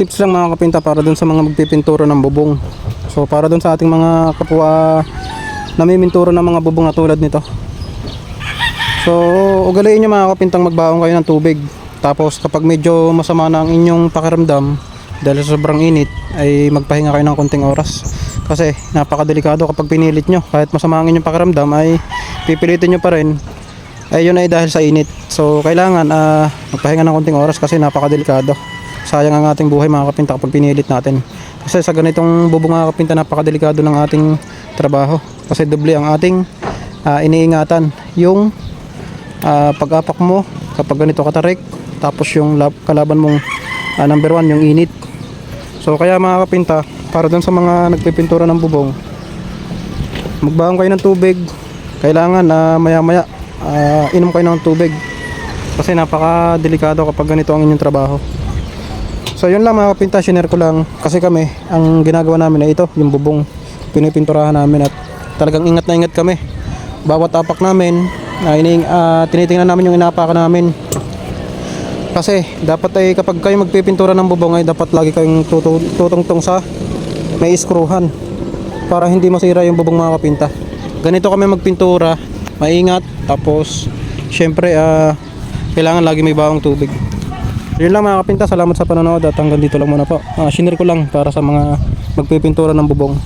tips lang mga kapinta para dun sa mga magpipintura ng bubong. So para dun sa ating mga kapwa namimintura ng mga bubong na tulad nito. So ugaliin nyo mga kapintang magbaon kayo ng tubig. Tapos kapag medyo masama na ang inyong pakiramdam dahil sa sobrang init, ay magpahinga kayo ng konting oras. Kasi napakadelikado kapag pinilit nyo, kahit masama ang inyong pakiramdam ay pipilitin nyo pa rin, ay yun ay dahil sa init. So kailangan magpahinga ng konting oras kasi napakadelikado. Sayang ang ating buhay mga kapinta kapag pinilit natin. Kasi sa ganitong bubong mga kapinta, napakadelikado ng ating trabaho. Kasi doble ang ating iniingatan. Yung pag-apak mo kapag ganito katarik, tapos yung kalaban mong number 1 yung init. So kaya mga kapinta, para dun sa mga nagpipintura ng bubong, magbaon kayo ng tubig. Kailangan maya maya inom kayo ng tubig kasi napaka-delikado kapag ganito ang inyong trabaho. So yun lang mga kapinta, share ko lang kasi kami, ang ginagawa namin ay ito, yung bubong pinipinturahan namin at talagang ingat na ingat kami. Bawat apak namin, tinitingnan namin yung inapakan namin. Kasi dapat ay kapag kayo magpipintura ng bubong ay dapat lagi kayong tutungtong sa may iskruhan para hindi masira yung bubong mga kapinta. Ganito kami magpintura, maingat, tapos syempre kailangan lagi may bawang tubig. Yun lang mga kapinta, salamat sa panonood at hanggang dito lang muna po. Share ko lang para sa mga magpipintura ng bubong.